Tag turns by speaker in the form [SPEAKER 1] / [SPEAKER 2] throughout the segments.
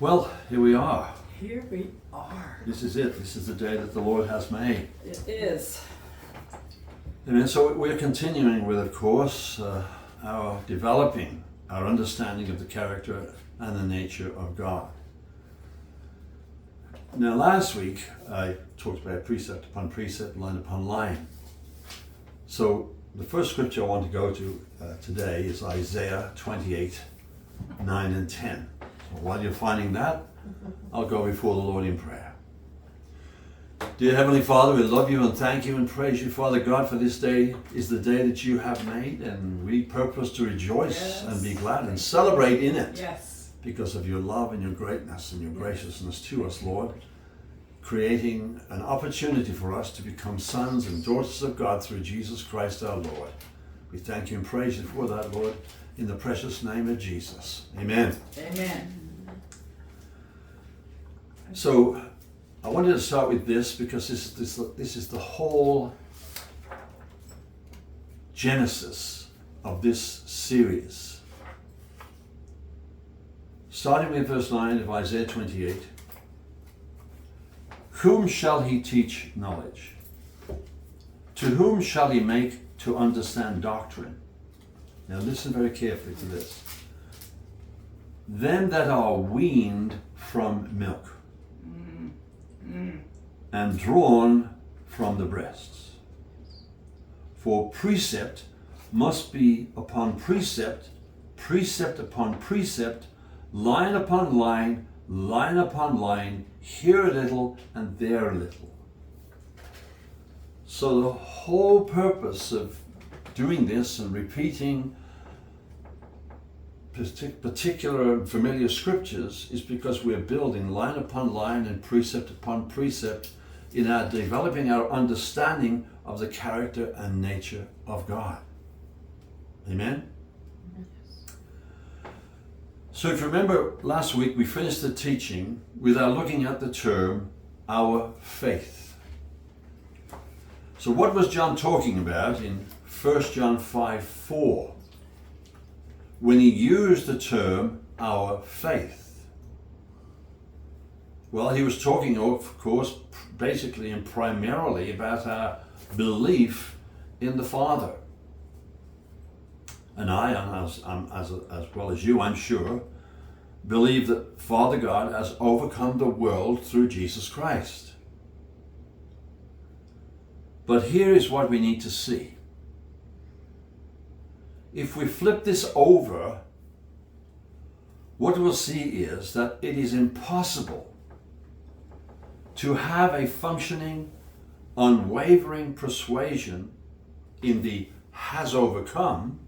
[SPEAKER 1] Well, here we are.
[SPEAKER 2] Here we are.
[SPEAKER 1] This is it. This is the day that the Lord has made.
[SPEAKER 2] It is.
[SPEAKER 1] And so we're continuing with, of course, our developing our understanding of the character and the nature of God. Now, last week I talked about precept upon precept, line upon line. So the first scripture I want to go to today is Isaiah 28, 9 and 10. So while you're finding that, I'll go before the Lord in prayer. Dear Heavenly Father, we love you and thank you and praise you, Father God, for this day is the day that you have made, and we purpose to rejoice and be glad and celebrate in it.
[SPEAKER 2] Yes.
[SPEAKER 1] Because of your love and your greatness and your graciousness to us, Lord, creating an opportunity for us to become sons and daughters of God through Jesus Christ our Lord. We thank you and praise you for that, Lord, in the precious name of Jesus. Amen.
[SPEAKER 2] Amen.
[SPEAKER 1] So I wanted to start with this because this is the whole genesis of this series. Starting with verse 9 of Isaiah 28. Whom shall he teach knowledge? To whom shall he make to understand doctrine? Now listen very carefully to this. Them that are weaned from milk and drawn from the breasts. For precept must be upon precept, precept upon precept, line upon line, line upon line, here a little and there a little. So the whole purpose of doing this and repeating particular familiar scriptures is because we're building line upon line and precept upon precept in our developing our understanding of the character and nature of God. Amen? So if you remember last week we finished the teaching with our looking at the term our faith. So what was John talking about in 1 John 5:4 when he used the term our faith? Well, he was talking, of course, basically and primarily about our belief in the Father. And I, as well as you, I'm sure, believe that Father God has overcome the world through Jesus Christ. But here is what we need to see. If we flip this over, what we'll see is that it is impossible to have a functioning, unwavering persuasion in the has overcome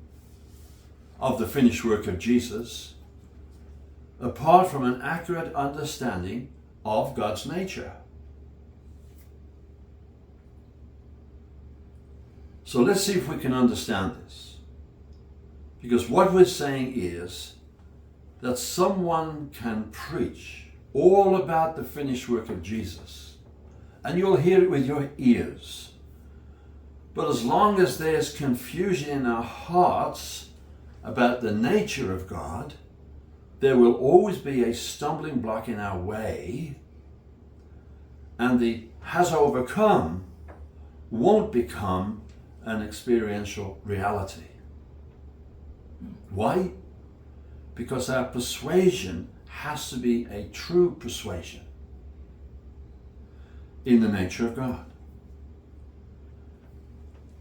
[SPEAKER 1] of the finished work of Jesus apart from an accurate understanding of God's nature. So let's see if we can understand this. Because what we're saying is that someone can preach all about the finished work of Jesus, and you'll hear it with your ears. But as long as there's confusion in our hearts about the nature of God, there will always be a stumbling block in our way, and the has overcome won't become an experiential reality. Why? Because our persuasion has to be a true persuasion in the nature of God.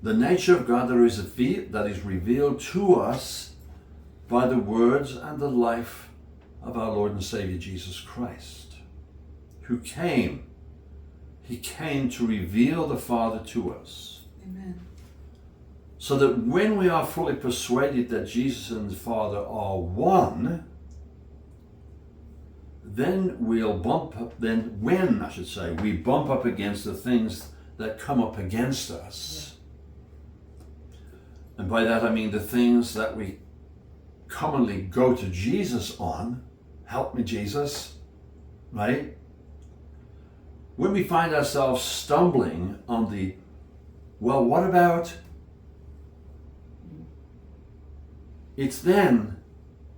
[SPEAKER 1] The nature of God that is revealed to us by the words and the life of our Lord and Savior Jesus Christ, who came. He came to reveal the Father to us.
[SPEAKER 2] Amen. So
[SPEAKER 1] that when we are fully persuaded that Jesus and the Father are one, then we bump up against the things that come up against us. And by that I mean the things that we commonly go to Jesus on. Help me, Jesus, right? When we find ourselves stumbling on the, well, what about? It's then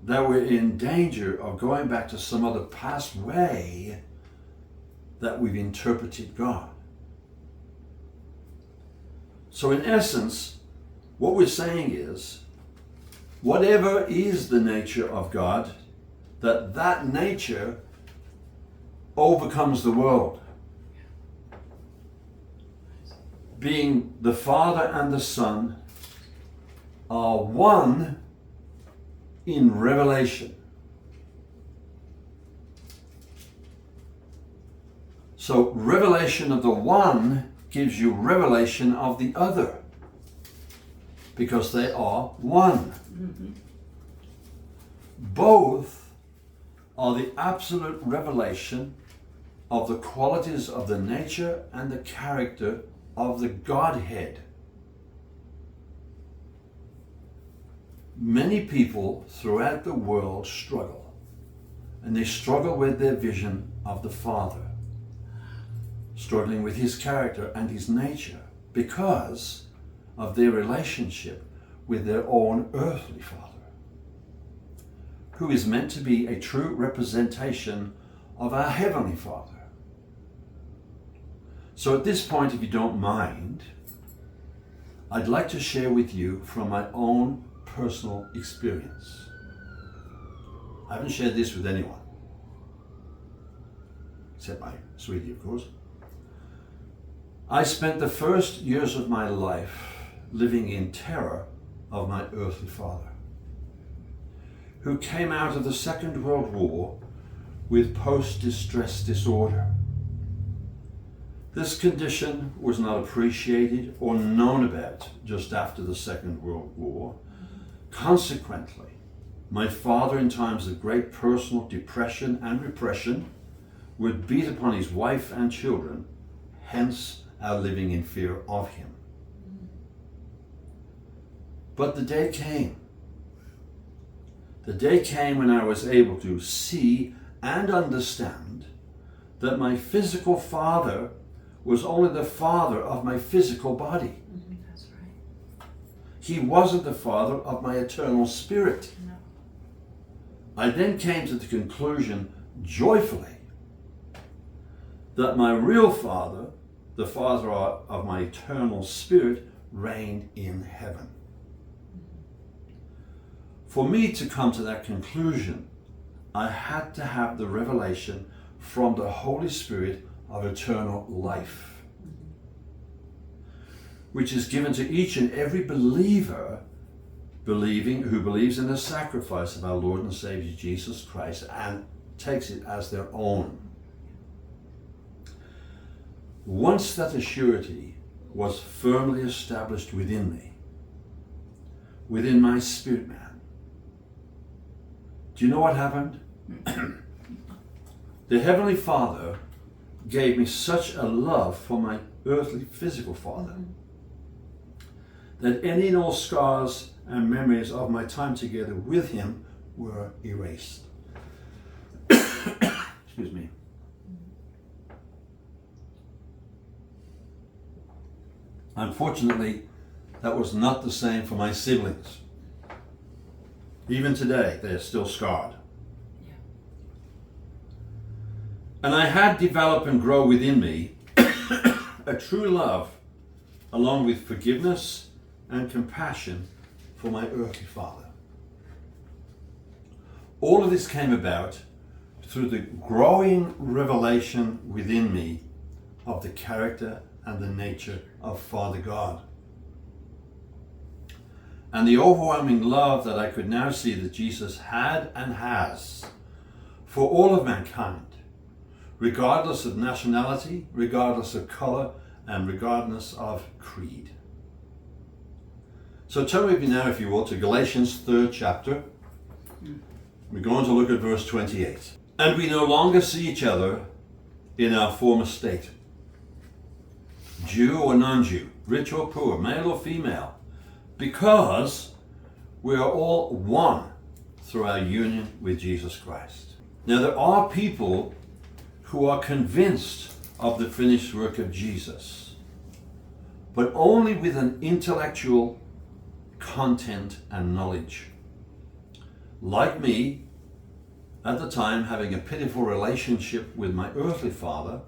[SPEAKER 1] that we're in danger of going back to some other past way that we've interpreted God. So in essence, what we're saying is, whatever is the nature of God, that nature overcomes the world. Being the Father and the Son are one in revelation. So revelation of the one gives you revelation of the other, because they are one.
[SPEAKER 2] Mm-hmm.
[SPEAKER 1] Both are the absolute revelation of the qualities of the nature and the character of the Godhead. Many people throughout the world struggle, and they struggle with their vision of the Father, struggling with his character and his nature because of their relationship with their own earthly father, who is meant to be a true representation of our Heavenly Father. So at this point, if you don't mind, I'd like to share with you from my own personal experience. I haven't shared this with anyone, except my sweetie, of course. I spent the first years of my life living in terror of my earthly father, who came out of the Second World War with post-distress disorder. This condition was not appreciated or known about just after the Second World War. Consequently, my father, in times of great personal depression and repression, would beat upon his wife and children, hence our living in fear of him. But the day came. The day came when I was able to see and understand that my physical father was only the father of my physical body.
[SPEAKER 2] Mm-hmm. That's right.
[SPEAKER 1] He wasn't the father of my eternal spirit.
[SPEAKER 2] No.
[SPEAKER 1] I then came to the conclusion, joyfully, that my real father, the father of my eternal spirit, reigned in heaven. For me to come to that conclusion, I had to have the revelation from the Holy Spirit of eternal life, which is given to each and every believer who believes in the sacrifice of our Lord and Savior Jesus Christ and takes it as their own. Once that assurity was firmly established within me, within my spirit man, do you know what happened? The Heavenly Father gave me such a love for my earthly physical father that any and all scars and memories of my time together with him were erased. Excuse me. Unfortunately, that was not the same for my siblings. Even today, they are still scarred.
[SPEAKER 2] Yeah.
[SPEAKER 1] And I had developed and grow within me a true love, along with forgiveness and compassion for my earthly father. All of this came about through the growing revelation within me of the character and the nature of Father God. And the overwhelming love that I could now see that Jesus had and has for all of mankind, regardless of nationality, regardless of color, and regardless of creed. So turn with me now, if you will, to Galatians 3rd chapter. We're going to look at verse 28. And we no longer see each other in our former state, Jew or non-Jew, rich or poor, male or female, because we are all one through our union with Jesus Christ. Now, there are people who are convinced of the finished work of Jesus, but only with an intellectual content and knowledge. like me, at the time having a pitiful relationship with my earthly father,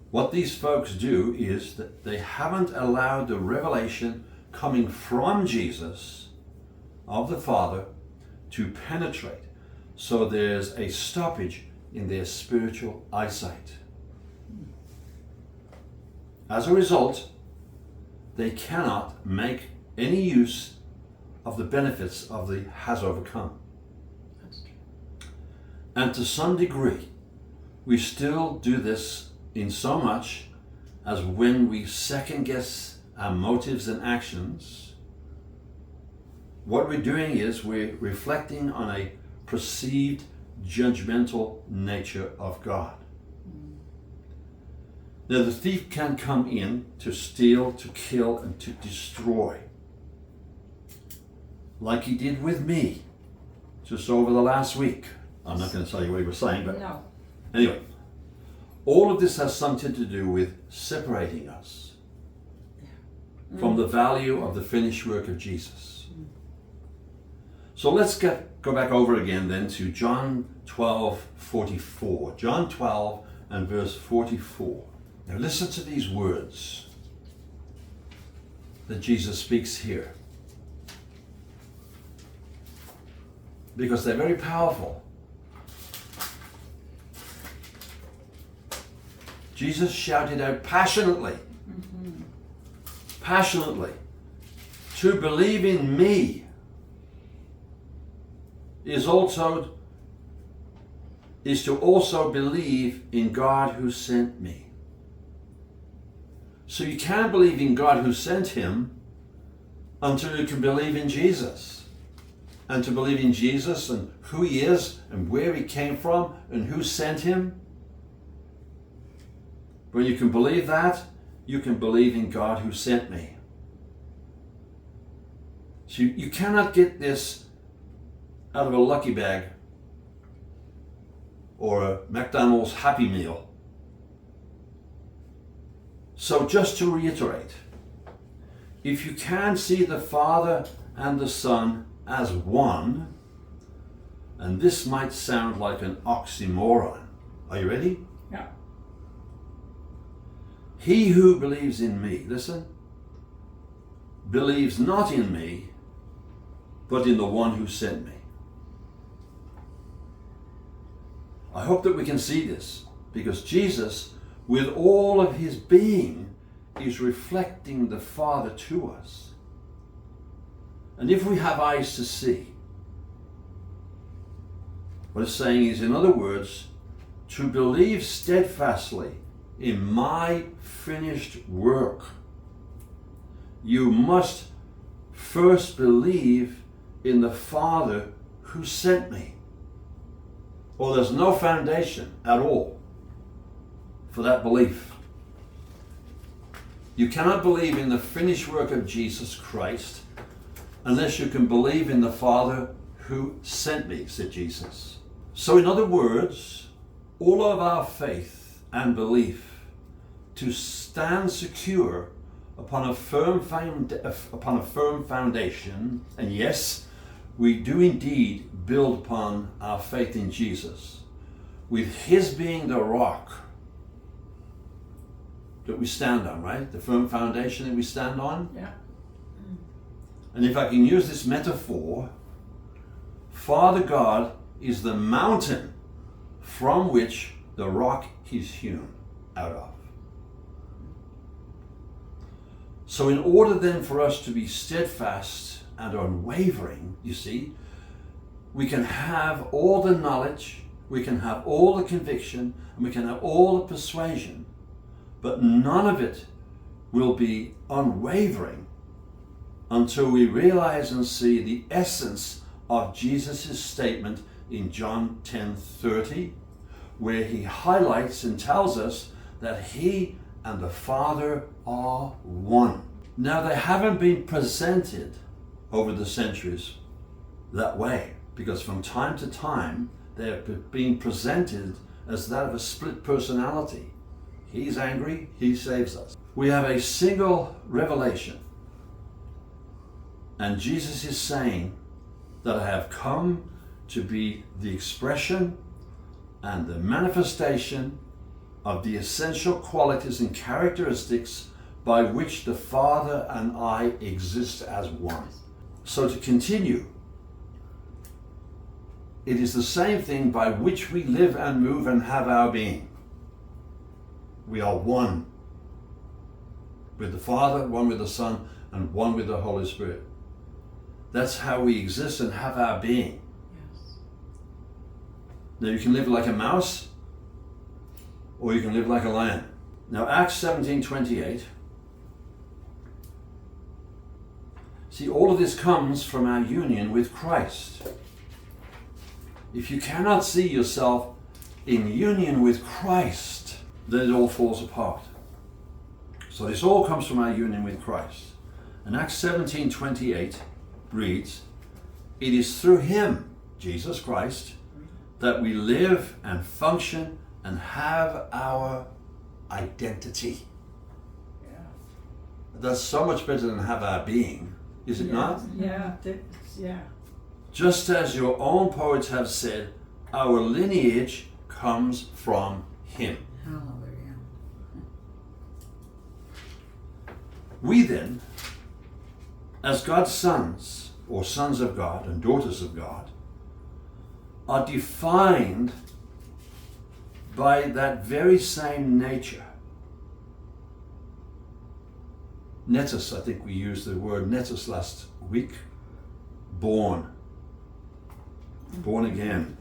[SPEAKER 1] what these folks do is that they haven't allowed the revelation coming from Jesus of the Father to penetrate. So there's a stoppage in their spiritual eyesight. As a result, they cannot make any use of the benefits of the has overcome.
[SPEAKER 2] That's true.
[SPEAKER 1] And to some degree, we still do this in so much as when we second guess our motives and actions, what we're doing is we're reflecting on a perceived judgmental nature of God. Now, the thief can come in to steal, to kill, and to destroy, like he did with me just over the last week. I'm not going to tell you what he was saying, but
[SPEAKER 2] No.
[SPEAKER 1] anyway, all of this has something to do with separating us from the value of the finished work of Jesus. So let's go back over again then to John 12:44. John 12 and verse 44. Now listen to these words that Jesus speaks here, because they're very powerful. Jesus shouted out passionately, to believe in me is to also believe in God who sent me. So you can't believe in God who sent him until you can believe in Jesus. And to believe in Jesus and who he is and where he came from and who sent him, when you can believe that, you can believe in God who sent me. So you cannot get this out of a Lucky Bag or a McDonald's Happy Meal. So just to reiterate, if you can see the Father and the Son as one, and this might sound like an oxymoron. Are you ready?
[SPEAKER 2] Yeah.
[SPEAKER 1] He who believes in me, listen, believes not in me, but in the one who sent me. I hope that we can see this, because Jesus, with all of his being, is reflecting the Father to us. And if we have eyes to see, what it's saying is, in other words, to believe steadfastly in my finished work, you must first believe in the Father who sent me. Or there's no foundation at all for that belief. You cannot believe in the finished work of Jesus Christ unless you can believe in the Father who sent me, said Jesus. So in other words, all of our faith and belief to stand secure upon a firm foundation, and yes, we do indeed build upon our faith in Jesus, with his being the rock that we stand on, right? The firm foundation that we stand on.
[SPEAKER 2] Yeah.
[SPEAKER 1] And if I can use this metaphor, Father God is the mountain from which the rock is hewn out of. So in order then for us to be steadfast and unwavering, you see, we can have all the knowledge, we can have all the conviction, and we can have all the persuasion, but none of it will be unwavering until we realize and see the essence of Jesus' statement in John 10:30, where he highlights and tells us that he and the Father are one. Now, they haven't been presented over the centuries that way, because from time to time they're being presented as that of a split personality. He's angry, he saves us. We have a single revelation, and Jesus is saying that I have come to be the expression and the manifestation of the essential qualities and characteristics by which the Father and I exist as one. So to continue, it is the same thing by which we live and move and have our being. We are one with the Father, one with the Son, and one with the Holy Spirit. That's how we exist and have our being.
[SPEAKER 2] Yes.
[SPEAKER 1] Now you can live like a mouse, or you can live like a lion. Now Acts 17:28. See, all of this comes from our union with Christ. If you cannot see yourself in union with Christ, then it all falls apart. So this all comes from our union with Christ. And Acts 17:28 reads, "It is through him, Jesus Christ, that we live and function and have our identity."
[SPEAKER 2] Yeah.
[SPEAKER 1] That's so much better than have our being, is it not?
[SPEAKER 2] Yeah. Yeah.
[SPEAKER 1] Just as your own poets have said, our lineage comes from him.
[SPEAKER 2] Hallelujah.
[SPEAKER 1] We then, as God's sons, or sons of God and daughters of God, are defined by that very same nature. Netos, I think we used the word netos last week. Born again.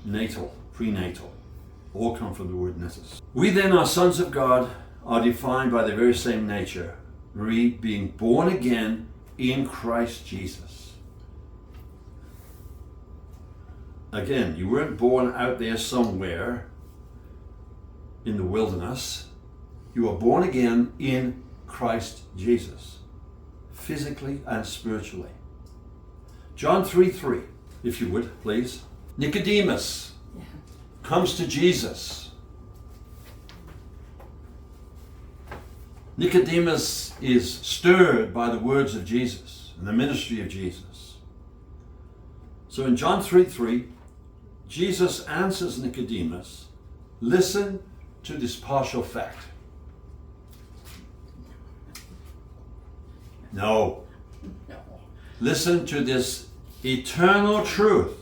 [SPEAKER 1] Natal, prenatal, all come from the word netos. We then, our sons of God, are defined by the very same nature, being born again in Christ Jesus. Again, you weren't born out there somewhere in the wilderness. You are born again in Christ Jesus, physically and spiritually. John 3:3, if you would, please. Nicodemus comes to Jesus. Nicodemus is stirred by the words of Jesus and the ministry of Jesus. So in John 3:3, Jesus answers Nicodemus, listen to this partial fact. No. Listen to this eternal truth.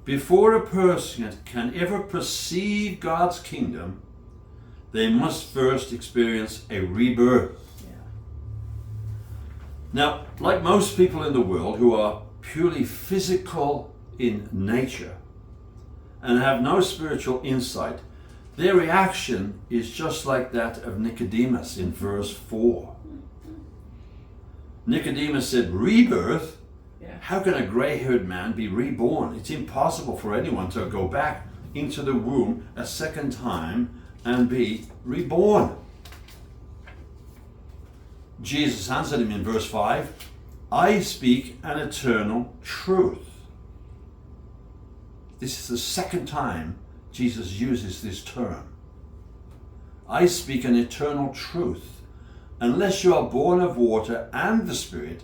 [SPEAKER 1] Before a person can ever perceive God's kingdom, they must first experience a rebirth.
[SPEAKER 2] Yeah.
[SPEAKER 1] Now, like most people in the world who are purely physical in nature and have no spiritual insight, their reaction is just like that of Nicodemus in verse 4. Nicodemus said, rebirth?
[SPEAKER 2] Yeah.
[SPEAKER 1] How can a grey-haired man be reborn? It's impossible for anyone to go back into the womb a second time and be reborn. Jesus answered him in verse 5, I speak an eternal truth. This is the second time Jesus uses this term. I speak an eternal truth. Unless you are born of water and the Spirit,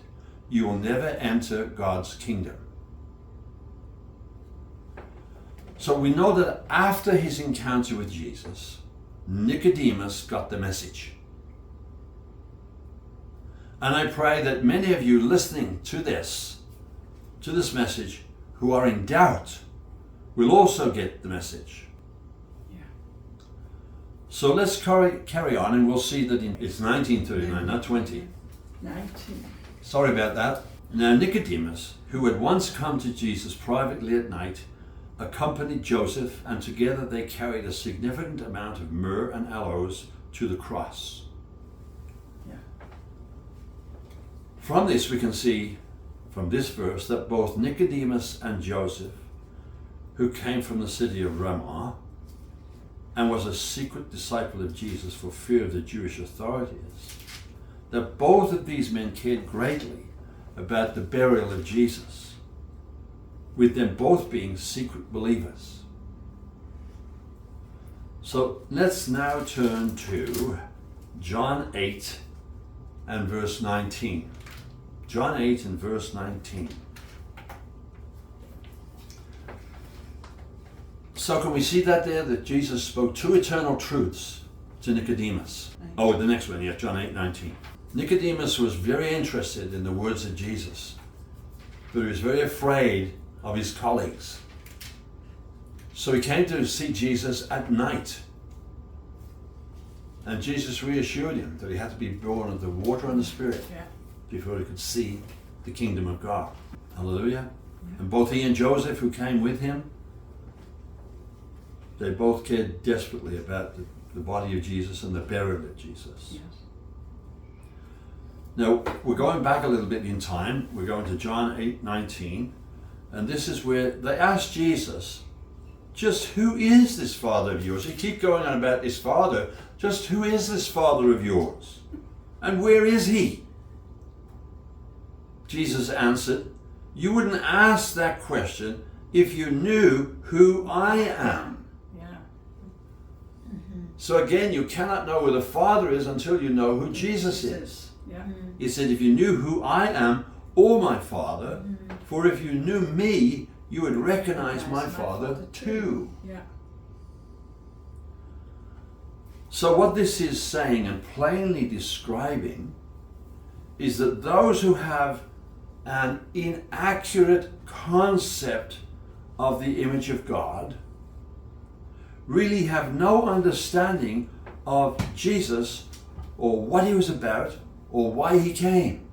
[SPEAKER 1] you will never enter God's kingdom. So we know that after his encounter with Jesus, Nicodemus got the message. And I pray that many of you listening to this message, who are in doubt, will also get the message.
[SPEAKER 2] Yeah.
[SPEAKER 1] So let's carry on, and we'll see that it's 1939, not 20.
[SPEAKER 2] 19.
[SPEAKER 1] Sorry about that. Now Nicodemus, who had once come to Jesus privately at night, accompanied Joseph, and together they carried a significant amount of myrrh and aloes to the cross.
[SPEAKER 2] Yeah.
[SPEAKER 1] From this we can see, from this verse, that both Nicodemus and Joseph, who came from the city of Ramah and was a secret disciple of Jesus for fear of the Jewish authorities, that both of these men cared greatly about the burial of Jesus, with them both being secret believers. So let's now turn to John 8, and verse 19. John 8 and verse 19. So can we see that there, that Jesus spoke two eternal truths to Nicodemus? Oh, the next one, yeah, John 8, 19. Nicodemus was very interested in the words of Jesus, but he was very afraid of his colleagues. So he came to see Jesus at night. And Jesus reassured him that he had to be born of the water and the Spirit before he could see the kingdom of God. Hallelujah. And both he and Joseph, who came with him, they both cared desperately about the body of Jesus and the burial of Jesus.
[SPEAKER 2] Yes.
[SPEAKER 1] Now, we're going back a little bit in time. We're going to John 8, 19. And this is where they asked Jesus, just who is this Father of yours? You keep going on about this Father. Just who is this Father of yours? And where is he? Jesus answered, you wouldn't ask that question if you knew who I am.
[SPEAKER 2] Yeah.
[SPEAKER 1] So again, you cannot know who the Father is until you know who Jesus is.
[SPEAKER 2] Yeah.
[SPEAKER 1] He said, if you knew who I am or my Father, for if you knew me, you would recognize my Father too.
[SPEAKER 2] Yeah.
[SPEAKER 1] So what this is saying and plainly describing is that those who have an inaccurate concept of the image of God really have no understanding of Jesus or what he was about or why he came.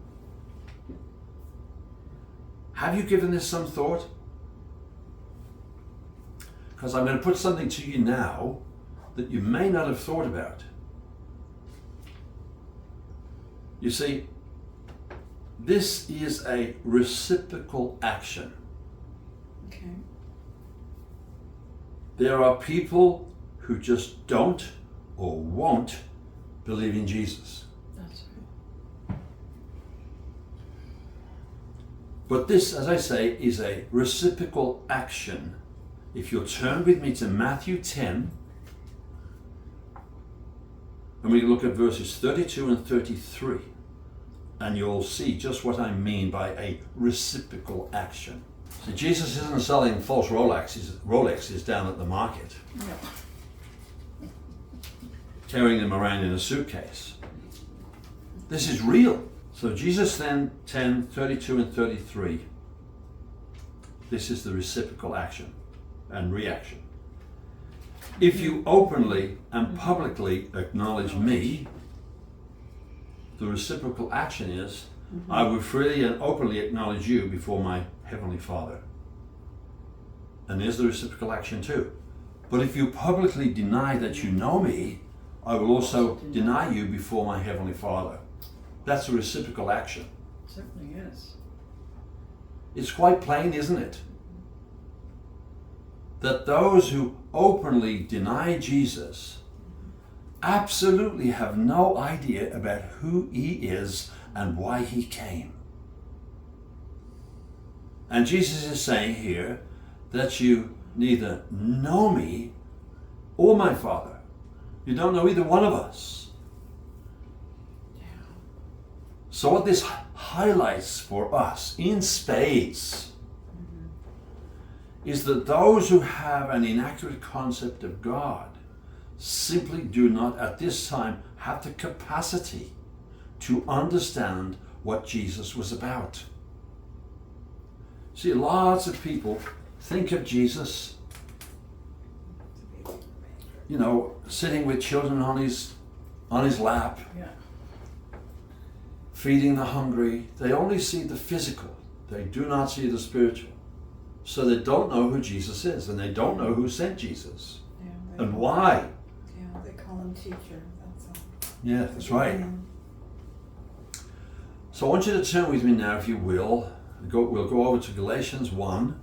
[SPEAKER 1] Have you given this some thought? Because I'm going to put something to you now that you may not have thought about. You see, this is a reciprocal action.
[SPEAKER 2] Okay.
[SPEAKER 1] There are people who just don't or won't believe in Jesus.
[SPEAKER 2] That's right.
[SPEAKER 1] But this, as I say, is a reciprocal action. If you'll turn with me to Matthew 10, and we look at verses 32 and 33, and you'll see just what I mean by a reciprocal action. So Jesus isn't selling false Rolexes down at the market,
[SPEAKER 2] Yeah.
[SPEAKER 1] carrying them around in a suitcase. This is real. So Jesus then, 10, 32 and 33, this is the reciprocal action and reaction. If you openly and publicly acknowledge me, the reciprocal action is, I will freely and openly acknowledge you before my Heavenly Father. And there's the reciprocal action too. But if you publicly deny that you know me, I will also deny you before my Heavenly Father. That's a reciprocal action.
[SPEAKER 2] It certainly is.
[SPEAKER 1] It's quite plain, isn't it? That those who openly deny Jesus absolutely have no idea about who he is and why he came. And Jesus is saying here that you neither know me or my Father. You don't know either one of us.
[SPEAKER 2] Yeah.
[SPEAKER 1] So what this highlights for us in spades is that those who have an inaccurate concept of God simply do not at this time have the capacity to understand what Jesus was about. See, lots of people think of Jesus, sitting with children on his lap,
[SPEAKER 2] Yeah.
[SPEAKER 1] feeding the hungry. They only see the physical. They do not see the spiritual. So they don't know who Jesus is, and they don't know who sent Jesus
[SPEAKER 2] Yeah.
[SPEAKER 1] and why.
[SPEAKER 3] Yeah, they call him teacher, that's all.
[SPEAKER 1] Yeah, that's right.
[SPEAKER 3] Yeah.
[SPEAKER 1] So I want you to turn with me now, if you will. We'll go over to Galatians 1,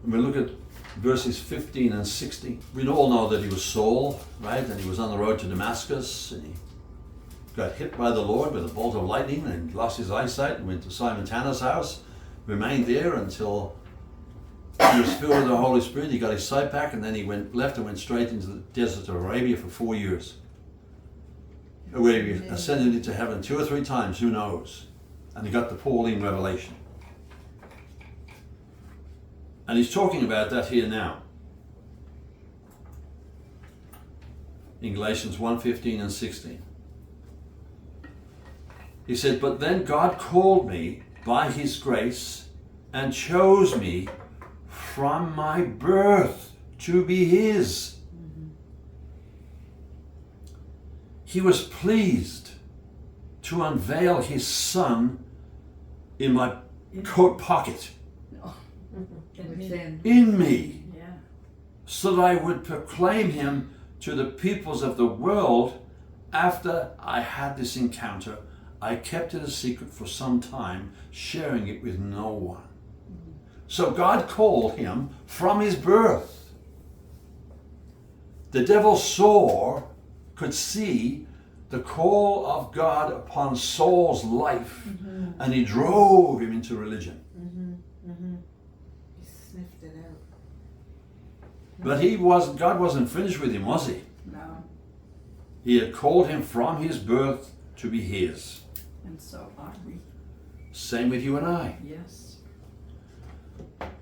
[SPEAKER 1] and we'll look at verses 15 and 16. We all know that he was Saul, right? And he was on the road to Damascus, and he got hit by the Lord with a bolt of lightning and lost his eyesight and went to Simon Tanner's house, remained there until he was filled with the Holy Spirit. He got his sight back, and then he left and went straight into the desert of Arabia for 4 years. where he ascended into heaven 2 or 3 times, who knows? And he got the Pauline revelation. And he's talking about that here now. In Galatians 1:15 and 16. He said, "But then God called me by his grace and chose me from my birth to be his. He was pleased to unveil his son in my coat pocket,
[SPEAKER 2] Within.
[SPEAKER 1] in me,
[SPEAKER 2] Yeah.
[SPEAKER 1] so that I would proclaim him to the peoples of the world. After I had this encounter, I kept it a secret for some time, sharing it with no one." So God called him from his birth. The devil could see the call of God upon Saul's life, and he drove him into religion.
[SPEAKER 4] He sniffed it out.
[SPEAKER 1] But God wasn't finished with him, was he?
[SPEAKER 2] No.
[SPEAKER 1] He had called him from his birth to be his.
[SPEAKER 2] And so are we.
[SPEAKER 1] Same with you and I.
[SPEAKER 2] Yes.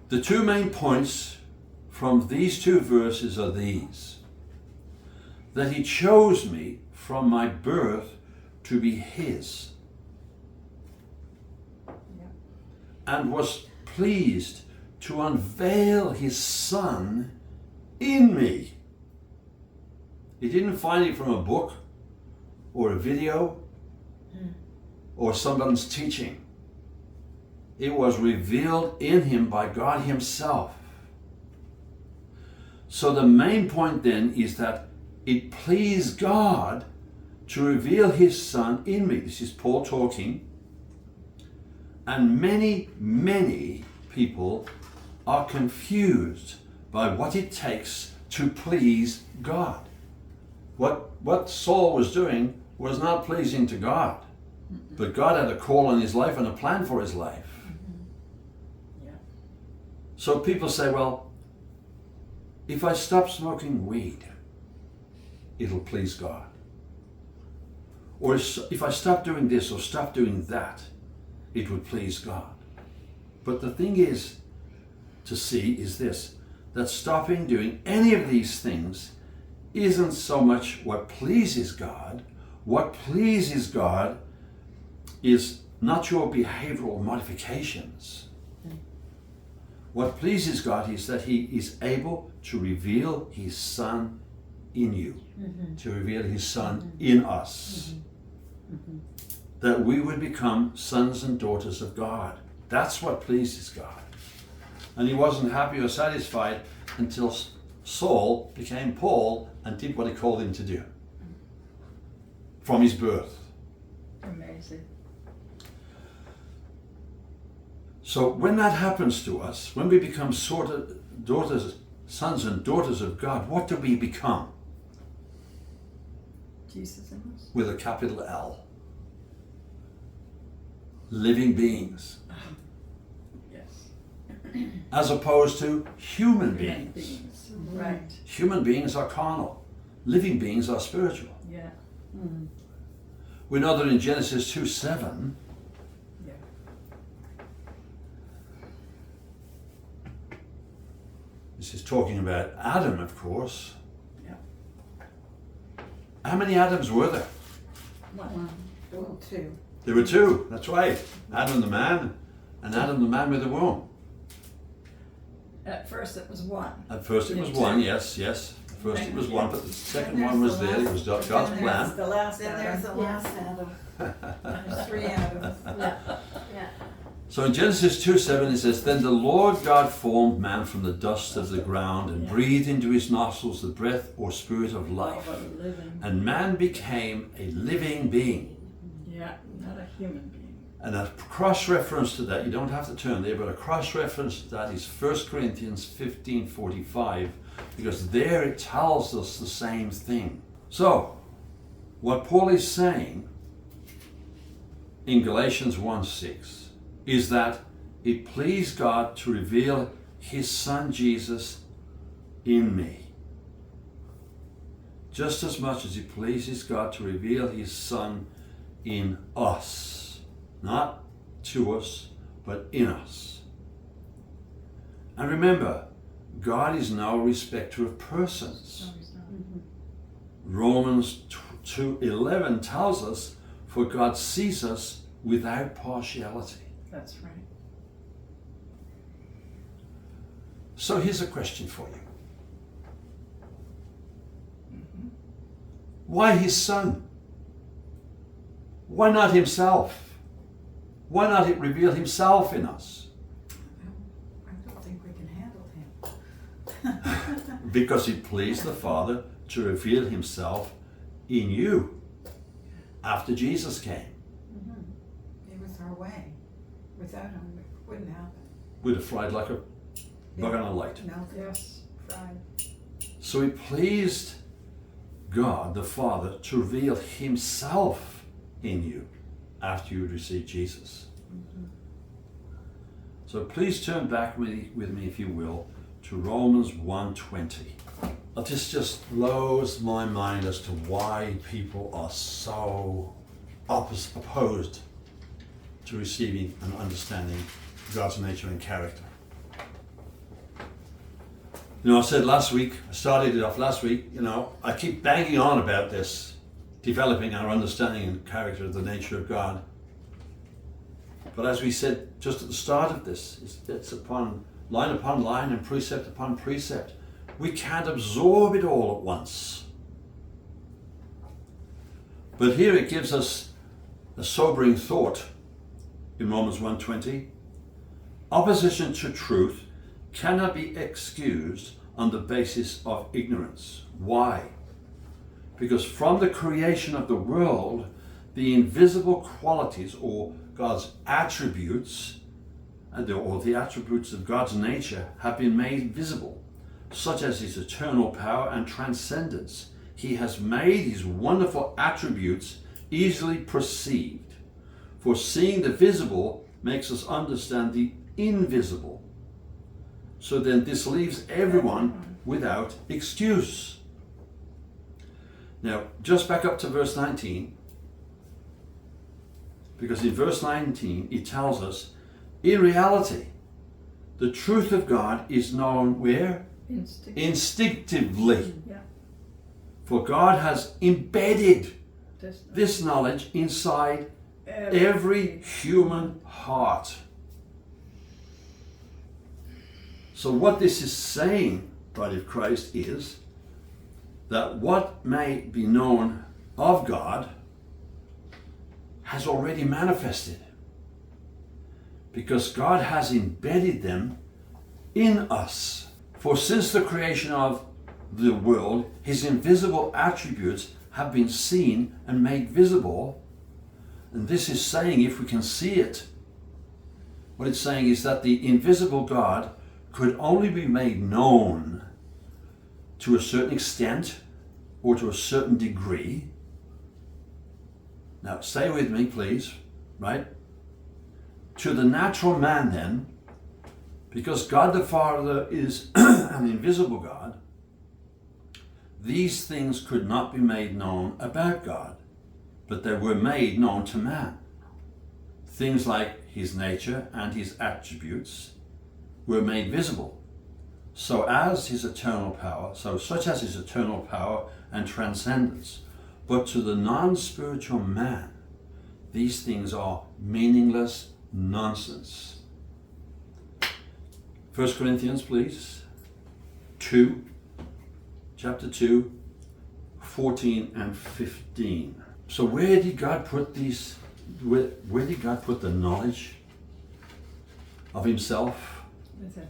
[SPEAKER 1] The 2 main points from these 2 verses are these: that he chose me from my birth to be his,
[SPEAKER 2] Yeah.
[SPEAKER 1] and was pleased to unveil his son in me. He didn't find it from a book or a video or someone's teaching. It was revealed in him by God himself. So the main point then is that it pleased God to reveal his son in me. This is Paul talking. And many, many people are confused by what it takes to please God. What Saul was doing was not pleasing to God. But God had a call on his life and a plan for his life.
[SPEAKER 2] Yeah.
[SPEAKER 1] So people say, well, if I stop smoking weed, it'll please God. Or if I stop doing this or stop doing that, it would please God. But the thing is to see is this, that stopping doing any of these things isn't so much what pleases God. What pleases God is not your behavioral modifications. What pleases God is that he is able to reveal his son in you, to reveal his son in us. That we would become sons and daughters of God. That's what pleases God. And he wasn't happy or satisfied until Saul became Paul and did what he called him to do from his birth.
[SPEAKER 2] Amazing.
[SPEAKER 1] So when that happens to us, when we become sons and daughters of God, what do we become?
[SPEAKER 2] Jesus in us.
[SPEAKER 1] With a capital L. Living beings.
[SPEAKER 2] Yes.
[SPEAKER 1] As opposed to human
[SPEAKER 2] Human
[SPEAKER 1] beings.
[SPEAKER 2] beings. Right.
[SPEAKER 1] Human beings are carnal. Living beings are spiritual.
[SPEAKER 2] Yeah.
[SPEAKER 1] We know that in Genesis 2:7,
[SPEAKER 2] Yeah.
[SPEAKER 1] this is talking about Adam, of course.
[SPEAKER 2] Yeah.
[SPEAKER 1] How many Adams were there?
[SPEAKER 2] One.
[SPEAKER 4] Oh, 2.
[SPEAKER 1] There were 2, that's right. Adam the man and Adam the man with the womb.
[SPEAKER 2] At first it was one.
[SPEAKER 1] At first it was
[SPEAKER 2] Yeah.
[SPEAKER 1] 1, yes. At first it was 1, but the second one was there. It was God's
[SPEAKER 3] There's
[SPEAKER 1] plan.
[SPEAKER 3] the last
[SPEAKER 4] Then
[SPEAKER 3] Adam.
[SPEAKER 4] there's the last Adam.
[SPEAKER 3] There's 3 Adams.
[SPEAKER 4] Yeah.
[SPEAKER 1] So in Genesis 2:7 it says, "Then the Lord God formed man from the dust of the ground and breathed into his nostrils the breath or spirit of life.
[SPEAKER 2] Of a living.
[SPEAKER 1] And man became a living being."
[SPEAKER 2] Yeah. Not a human being.
[SPEAKER 1] And a cross-reference to that, you don't have to turn there, but a cross-reference to that is 1 Corinthians 15:45, because there it tells us the same thing. So, what Paul is saying in Galatians 1:6 is that it pleased God to reveal his son Jesus in me. just as much as it pleases God to reveal his Son in us. Not to us, but in us. And remember, God is no respecter of persons.
[SPEAKER 2] No, he's not.
[SPEAKER 1] Romans 2:11 tells us, for God sees us without partiality.
[SPEAKER 2] That's right.
[SPEAKER 1] So here's a question for you. Why his Son? Why not himself? Why not it reveal himself in us?
[SPEAKER 3] I don't think we can handle him.
[SPEAKER 1] Because it pleased the Father to reveal himself in you after Jesus came.
[SPEAKER 3] It was our way. Without him, it wouldn't happen.
[SPEAKER 1] We'd have fried like a bug on a light.
[SPEAKER 3] Melted,
[SPEAKER 2] Yes.
[SPEAKER 3] fried.
[SPEAKER 1] So it pleased God the Father to reveal himself in you after you had received Jesus. So please turn back with me, if you will, to Romans 1:20. This just blows my mind as to why people are so opposed to receiving and understanding God's nature and character. You know, I said last week, I started it off last week, I keep banging on about this, developing our understanding and character of the nature of God. But as we said just at the start of this, it's upon line and precept upon precept. We can't absorb it all at once. But here it gives us a sobering thought in Romans 1:20. Opposition to truth cannot be excused on the basis of ignorance. Why? Because from the creation of the world, the invisible qualities or God's attributes, or the attributes of God's nature, have been made visible, such as his eternal power and transcendence. He has made his wonderful attributes easily perceived. For seeing the visible makes us understand the invisible. So then this leaves everyone without excuse. Now, just back up to verse 19, because in verse 19 it tells us, in reality, the truth of God is known where? Instinctively.
[SPEAKER 2] Yeah.
[SPEAKER 1] For God has embedded
[SPEAKER 2] This,
[SPEAKER 1] this knowledge inside every human heart. So what this is saying, bride of Christ, is that what may be known of God has already manifested, because God has embedded them in us. For since the creation of the world, his invisible attributes have been seen and made visible. And this is saying, if we can see it, what it's saying is that the invisible God could only be made known to a certain extent or to a certain degree. Now, stay with me, please, right? To the natural man, then, because God the Father is an invisible God, these things could not be made known about God, but they were made known to man. Things like his nature and his attributes were made visible, such as his eternal power and transcendence. But to the non-spiritual man, these things are meaningless nonsense. 1 Corinthians, please, chapter 2, 14 and 15. So where did God put these, where did God put the knowledge of himself?
[SPEAKER 2] within.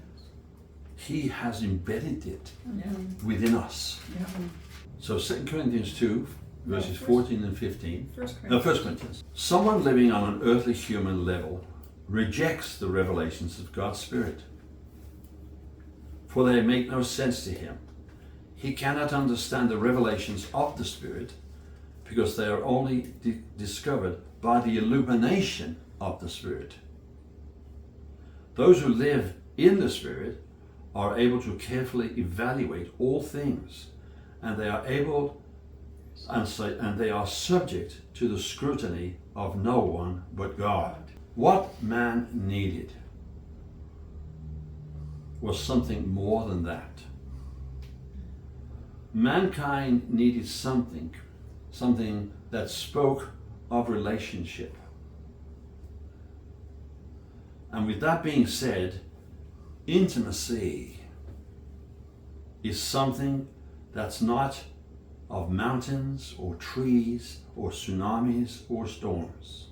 [SPEAKER 1] He has embedded it
[SPEAKER 2] Yeah.
[SPEAKER 1] within us.
[SPEAKER 2] Yeah.
[SPEAKER 1] So 2 Corinthians 2, verses 14 and 15.
[SPEAKER 2] First
[SPEAKER 1] No,
[SPEAKER 2] Corinthians.
[SPEAKER 1] 1 Corinthians. Someone living on an earthly human level rejects the revelations of God's Spirit, for they make no sense to him. He cannot understand the revelations of the Spirit because they are only discovered by the illumination of the Spirit. Those who live in the Spirit are able to carefully evaluate all things, and they are able and they are subject to the scrutiny of no one but God. What man needed was something more than that. Mankind needed something that spoke of relationship. And with that being said, intimacy is something that's not of mountains or trees or tsunamis or storms.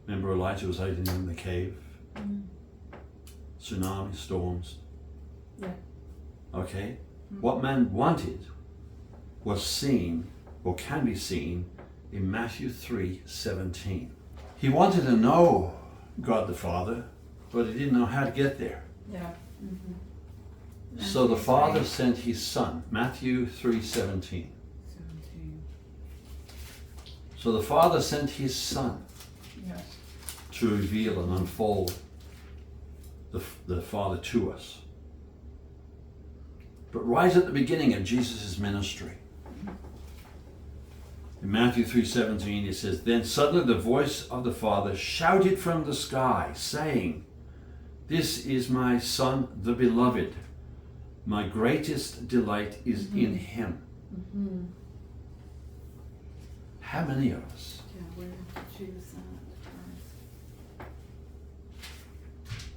[SPEAKER 1] Remember Elijah was hiding in the cave? Tsunamis, storms.
[SPEAKER 2] Yeah.
[SPEAKER 1] Okay? What man wanted was seen, or can be seen, in Matthew 3:17. He wanted to know God the Father, but he didn't know how to get there.
[SPEAKER 2] Yeah.
[SPEAKER 1] So the Father sent his Son, Matthew 3:17.
[SPEAKER 3] 17.
[SPEAKER 1] So the Father sent his Son
[SPEAKER 2] Yes.
[SPEAKER 1] to reveal and unfold the Father to us. But right at the beginning of Jesus' ministry, in Matthew 3:17 it says, "Then suddenly the voice of the Father shouted from the sky, saying, 'This is my Son, the beloved. My greatest delight is in him.'" How many of us?
[SPEAKER 4] Yeah, where did you choose that first?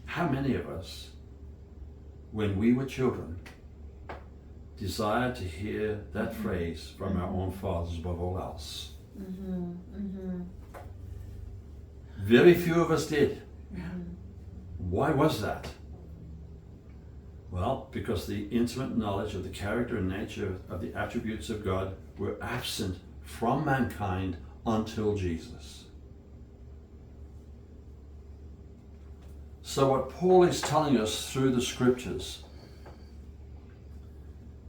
[SPEAKER 1] How many of us, when we were children, desired to hear that phrase from our own fathers above all else? Very few of us did. Why was that? Well, because the intimate knowledge of the character and nature of the attributes of God were absent from mankind until Jesus. So what Paul is telling us through the scriptures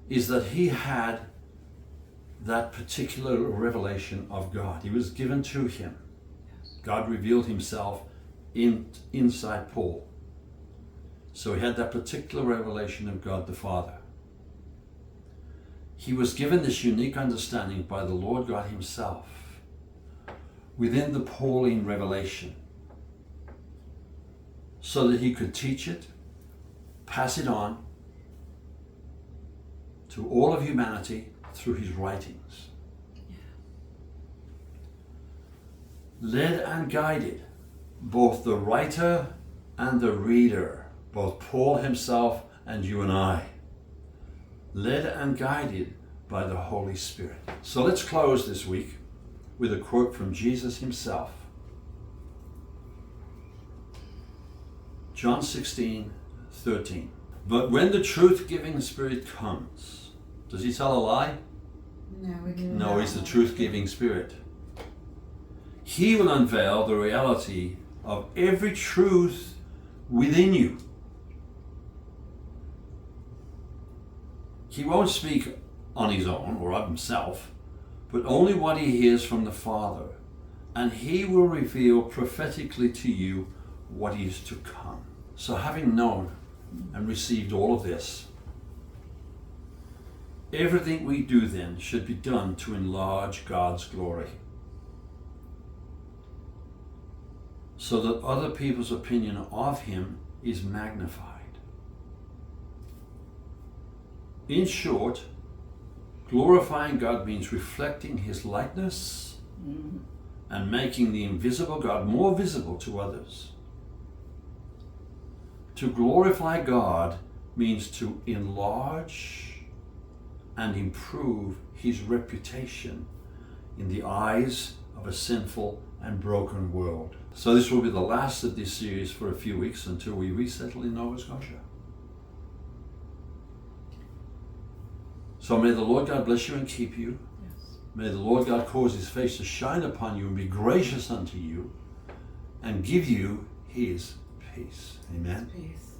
[SPEAKER 1] is that he had that particular revelation of God. He was given to him. God revealed himself inside Paul. So he had that particular revelation of God the Father. He was given this unique understanding by the Lord God himself within the Pauline revelation, so that he could teach it, pass it on to all of humanity through his writings. Led and guided both the writer and the reader, both Paul himself and you and I, led and guided by the Holy Spirit. So let's close this week with a quote from Jesus himself. John 16:13. "But when the truth-giving Spirit comes," does he tell a lie?
[SPEAKER 4] No, we can.
[SPEAKER 1] No, he's the truth-giving Spirit. "He will unveil the reality of every truth within you." He won't speak on his own or of himself, but only what he hears from the Father, and he will reveal prophetically to you what is to come. So having known and received all of this, everything we do then should be done to enlarge God's glory, so that other people's opinion of him is magnified. In short, glorifying God means reflecting his likeness and making the invisible God more visible to others. To glorify God means to enlarge and improve his reputation in the eyes of a sinful and broken world. So this will be the last of this series for a few weeks until we resettle in Nova Scotia. So may the Lord God bless you and keep you.
[SPEAKER 2] Yes.
[SPEAKER 1] May the Lord God cause his face to shine upon you and be gracious unto you and give you his peace. Amen.
[SPEAKER 4] Peace.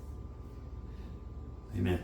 [SPEAKER 1] Amen.